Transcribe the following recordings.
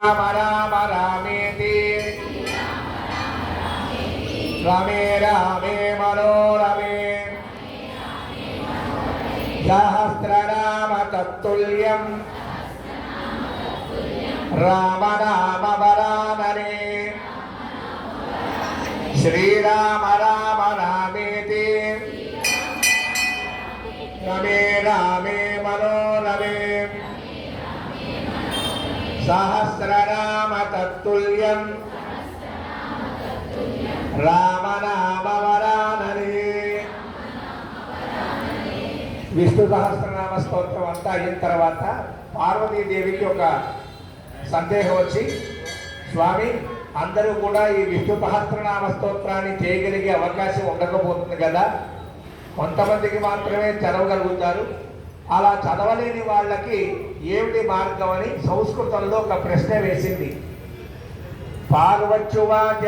రామ రామ రామేతి రమే రామే మనోరమే సహస్రనామ తత్తుల్యం రామ నామ వరాననే శ్రీరామ రామ రామేతి రమే రామే మనోరమే సహస్రనామ తత్తుల్యం రామ నామ వరాననే. విష్ణు సహస్రనామ స్తోత్రం అంతా అయిన తర్వాత పార్వతీదేవికి ఒక సందేహం వచ్చి, స్వామి అందరూ కూడా ఈ విష్ణు సహస్రనామ స్తోత్రాన్ని చేయగలిగే అవకాశం ఉండకపోతుంది కదా, కొంతమందికి మాత్రమే చదవగలుగుతారు, అలా చదవలేని వాళ్ళకి ఏమిటి మార్గం అని సంస్కృతంలో ఒక ప్రశ్న వేసింది. పార్వచ్చువాచ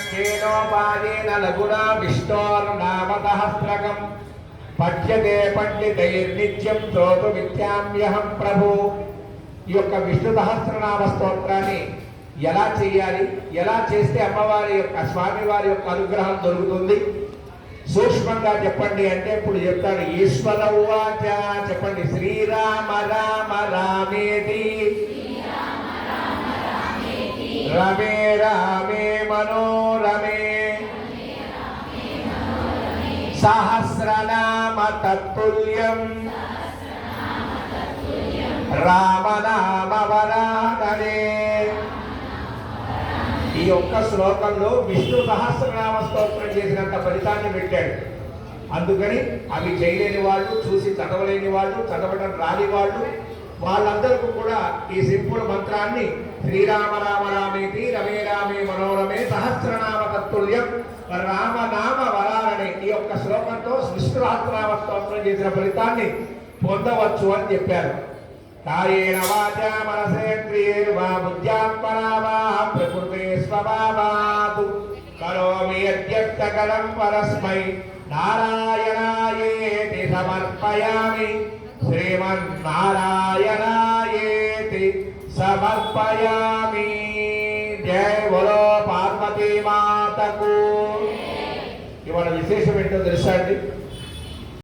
కేనోపాయేన లఘునా విష్ణోర్నామ సహస్రకం పద్యతే పండితైర్నిత్యం శ్రోతుమిత్యామ్యహం ప్రభు. ఈ యొక్క విష్ణు సహస్రనామ స్తోత్రాన్ని ఎలా చేయాలి, ఎలా చేస్తే అమ్మవారి యొక్క స్వామివారి యొక్క అనుగ్రహం దొరుకుతుంది, సూక్ష్మంగా చెప్పండి అంటే ఇప్పుడు చెప్తాడు. ఈశ్వర ఉవాచ చెప్పండి. శ్రీరామ రామ రామేతి రమే రామే మనోరమే సహస్రనామ తత్తుల్యం రామ నామ వరాననే. ఈ ఒక్క శ్లోకంలో విష్ణు సహస్రనామ స్తోత్రం చేసినంత ఫలితాన్ని పెట్టాడు. అందుకని అవి చేయలేని వాళ్ళు, చూసి చదవలేని వాళ్ళు, చదవడం రాని వాళ్ళు, వాళ్ళందరికీ కూడా ఈ సింపుల్ మంత్రాన్ని శ్రీరామ రామ రామేతి రమే రామే మనోరమే సహస్రనామ తత్తుల్యం రామనామ వరాననే ఈ యొక్క శ్లోకంతో విష్ణు సహస్రనామ స్తోత్రం చేసిన ఫలితాన్ని పొందవచ్చు అని చెప్పారు. కాయేన వాచా మనసేంద్రియైర్వా బుద్ధ్యాత్మనా వా ప్రకృతే స్వభావాత్ కరోమి యద్యత్తకరం పరస్మై నారాయణాయేతి సమర్పయామి శ్రీమన్నారాయణాయేతి సమర్పయామి. జై బోలో పార్వతీ మాతకు. ఇవాళ విశేషం ఏంటో తెలుసా అండి?